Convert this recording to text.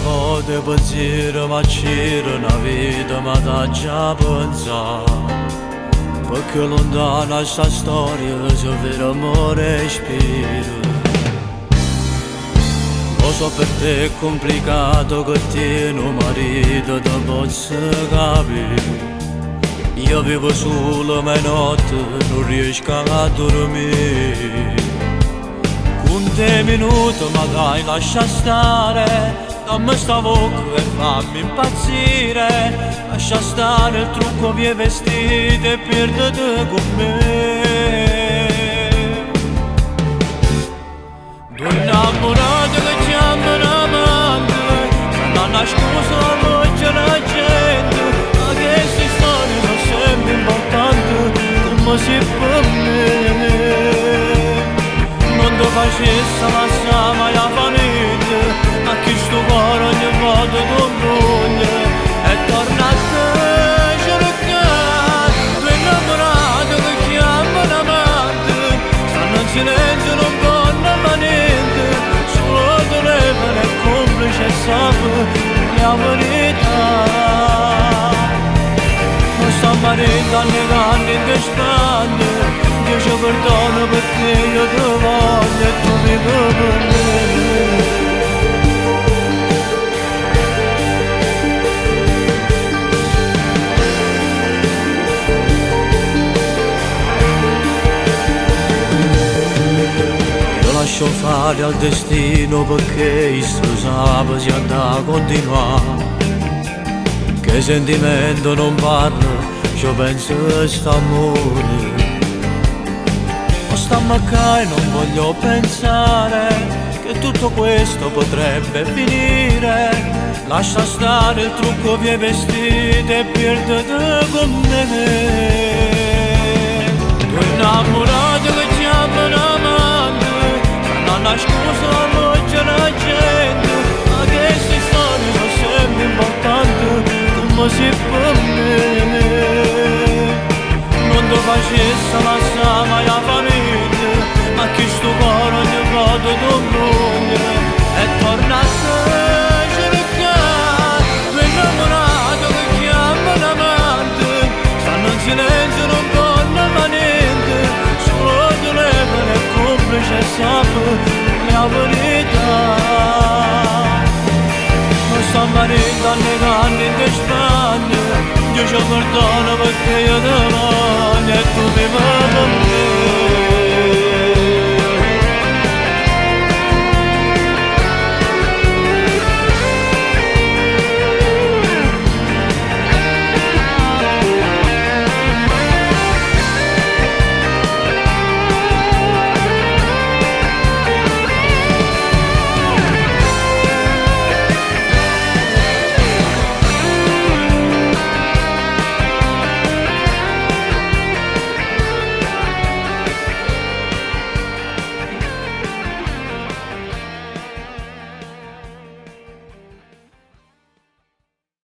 volte pensiero ma c'era una vita ma da già pensare. Perché lontana sta storia se vero amore ispira. Lo so per te è complicato che tieni un marito te possa capire. Io vivo solo ma notte non riesco a dormire. Un te minuto ma dai lascia stare. Dammi sta bocca e fammi impazzire. Lascia stare il trucco miei vestiti e perditi con me. Due innamorati che chiamano amanti, stanno nascosti a voce la gente. Ma queste storie sono sempre importanti come se per me. Non ti facesse passare mai la famiglia. Ma chi sto cuore ogni volta non brugna e torna a te cercare. Due innamorati che chiamano amanti, stanno in silenzio non conta ma niente. Solo telefono è complice e sapere la verità. Non sta marito annegando in Spagna. Dio ci perdono perché io ti voglio e tu mi vuoi per me. Lascio fare al destino perché questo sabato si andrà a continuare. Che sentimento non parla, ci penso a st'amore. Ma stamma qua e non voglio pensare che tutto questo potrebbe finire. Lascia stare il trucco miei vestiti e perdete con me. Due innamorati che chiamano amanti, nascosto a voce la gente. Ma queste storie sono sempre importanti come se per me. Non ti facesse passare mai la famiglia. Ma chi sto cuore ogni volta non brugna e torna a te cercare. Due innamorati che chiamano amanti, stanno in silenzio non conta ma niente. Solo telefono è complice e sapere la verità. Non sta marito annegando in Spagna. Dio ci perdono perché io ti voglio e tu mi vuoi per me.